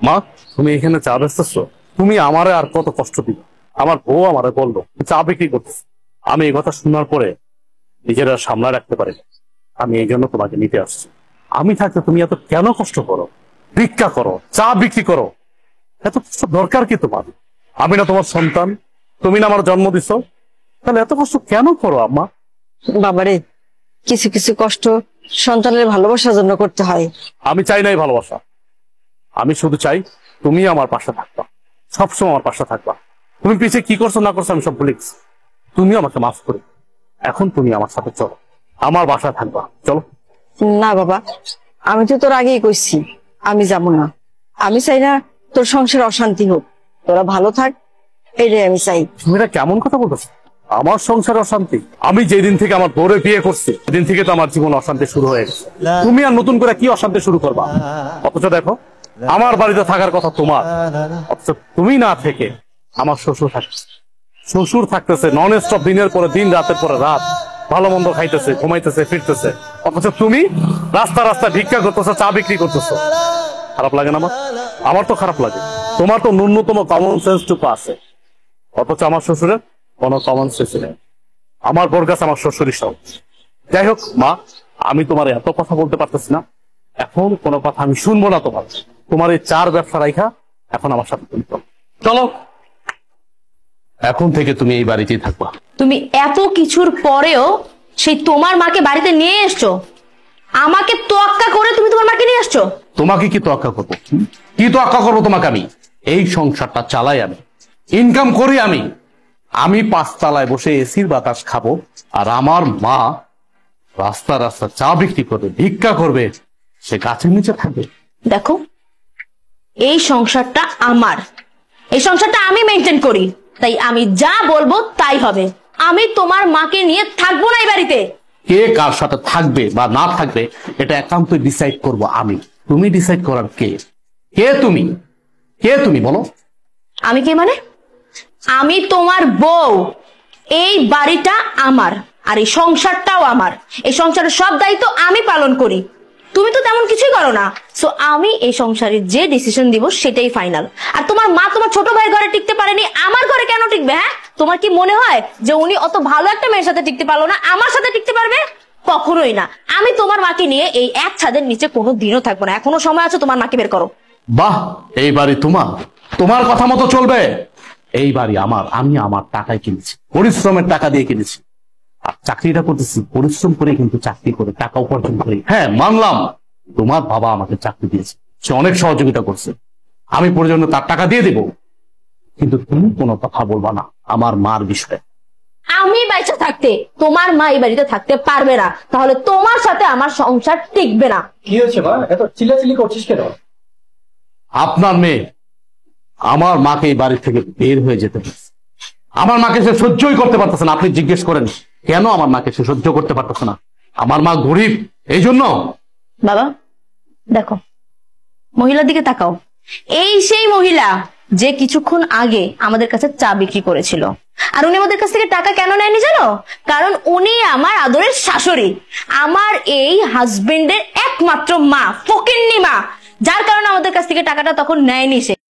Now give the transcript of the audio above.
মা, তুমি এখানে চা বেচতেছো? তুমি আমারে আর কত কষ্ট দিবে? আমার বউ আমারে বললো চা বিক্রি করতেছে। আমি এই কথা শোনার পরে নিজেরা সামলা রাখতে পারি না। আমি এই জন্য তোমাকে নিতে আসছি। আমি থাকতে তুমি এত কেন কষ্ট করো? ভিক্ষা করো, চা বিক্রি করো, এত কষ্ট দরকার কি তোমার? আমি না তোমার সন্তান? তুমি না আমার জন্ম দিছো? তাহলে এত কষ্ট কেন করো আম্মা? বাবারে, কিছু কিছু কষ্ট সন্তানের ভালোবাসার জন্য করতে হয়। আমি চাই নাই ভালোবাসা, আমি শুধু চাই তুমি আমার পাশে থাকবা, সবসময় আমার পাশে থাকবা। তুমি পিছিয়ে কি করছো না করছো আমি সব ভুলে গেছি। তুমি আমাকে মাফ করে এখন তুমি আমার সাথে চলো, আমার বাসায় থাকবা, চলো। না বাবা, আমি তো তোর আগেই কইছি আমি যাব না। আমি চাই না তোর সংসারে অশান্তি হোক, তোরা ভালো থাক, এটাই আমি চাই। তুমি এটা কেমন কথা বলতেছো? আমার সংসার অশান্তি? আমি যেদিন থেকে আমার বউরে বিয়ে করছি সেদিন থেকে তো আমার জীবন অশান্তি শুরু হয়ে গেছে। তুমি আর নতুন করে কি অশান্তি শুরু করবা? অথচ দেখো, আমার বাড়িতে থাকার কথা তোমার, অথচ তুমি না থেকে আমার শ্বশুর থাকছে। শ্বশুর থাকতেছে নন স্টপ, দিনের পরে দিন, রাতের পরে রাত, ভালো মন্দ খাইতেছে, ঘুমাইতেছে, ফিরতেছে। অথচ তুমি রাস্তা রাস্তা ভিক্ষা করতেছো, চা বিক্রি করতেছো। খারাপ লাগে না আমার? আমার তো খারাপ লাগে। তোমার তো ন্যূনতম কমন সেন্সটুকু আছে, অথচ আমার শ্বশুরের কোনো কমন সেন্স নেই। আমার বোর কাছে আমার শ্বশুরই সব। যাই হোক মা, আমি তোমার এত কথা বলতে পারতেছি না, এখন কোনো কথা আমি শুনবো না তোমার। তোমার এই চার ব্যবসা রাইখা এখন আমার সাথে তুমি চলো। এখন থেকে তুমি এই বাড়িতেই থাকবা। তুমি এত কিছুর পরেও সেই তোমার মাকে বাড়িতে নিয়ে এসছো, আমাকে তোয়াক্কা করে তুমি তোমার মাকে নিয়ে আসছো। তোমাকে কি তোয়াক্কা করবো? কি তোয়াক্কা করবো তোমাকে? আমি এই সংসারটা চালাই, আমি ইনকাম করি, আমি 5 তলায় বসে এসির বাতাস খাবো, আর আমার মা রাস্তা রাস্তা চা বিক্রি করবে, ভিক্ষা করবে, সে গাছের নিচে থাকবে। দেখো, এই সংসারটা আমার, এই সংসারটা আমি মেনটেন করি, তাই আমি যা বলবো তাই হবে। আমি তোমার মাকে নিয়ে থাকবো না এই বাড়িতে। কে কার সাথে থাকবে বা না থাকবে এটা একান্ত ডিসাইড করব আমি। তুমি ডিসাইড করার কে? কে তুমি? কে তুমি বলো? আমি কে মানে? আমি তোমার বউ। এই বাড়িটা আমার, আর এই সংসারটাও আমার। এই সংসারের সব দায়িত্ব আমি পালন করি, তুমি তো তেমন কিছুই করো না। সো আমি এই সংসারে যে ডিসিশন দিব সেটাই ফাইনাল। আর তোমার মা তোমার ছোট ভাই ঘরে টিকতে পারেনি, আমার ঘরে কেন টিকবে? হ্যাঁ, তোমার কি মনে হয় যে উনি অত ভালো একটা মেয়ের সাথে টিকতে পারলো না, আমার সাথে টিকতে পারবে? কখনোই না। আমি তোমার মাকে নিয়ে এই এক ছাদের নিচে কোনো দিনও থাকবো না। এখনো সময় আছে, তোমার মাকে বের করো। বাহ, এই বাড়ি তোমার, তোমার কথা মতো চলবে। এই বাড়ি আমার, আমি আমার টাকায় কিনেছি, পরিশ্রমের টাকা দিয়ে কিনেছি। আর চাকরিটা করতেছি পরিশ্রম করে, কিন্তু চাকরি করে টাকা উপার্জন করি। হ্যাঁ মানলাম, তোমার বাবা আমাকে চাকরি দিয়েছে, সে অনেক সহযোগিতা করছে, আমি প্রয়োজনে তার টাকা দিয়ে দেব। কিন্তু তুমি কোনো কথা বলবা না আমার মার বিষয়ে। আমি বাইচা থাকতে তোমার মা এই বাড়িতে থাকতে পারবে না, তাহলে তোমার সাথে আমার সংসার টিকবে না। কি হয়েছে মা, এত চিল্লাচিল্লি করছিস কেন? আপনার মেয়ে আমার মাকে এই বাড়ি থেকে বের হয়ে যেতে বলছে। আমার মাকে সে সহ্যই করতে পারতেছে না। আপনি জিজ্ঞেস করেন কেন আমার মাকে সে সহ্য করতে পারতেছে না? আমার মা গরিব, এই জন্য। বাবা দেখো, মহিলার দিকে তাকাও। এই সেই মহিলা যে কিছুক্ষণ আগে আমাদের কাছে চা বিক্রি করেছিল। আর উনি আমাদের কাছ থেকে টাকা কেন নেয়নি জানো? কারণ উনি আমার আদরের শাশুড়ি, আমার এই হাজবেন্ডের একমাত্র মা, ফকিন্নি মা, যার কারণে আমাদের কাছ থেকে টাকাটা তখন নেয়নি সে।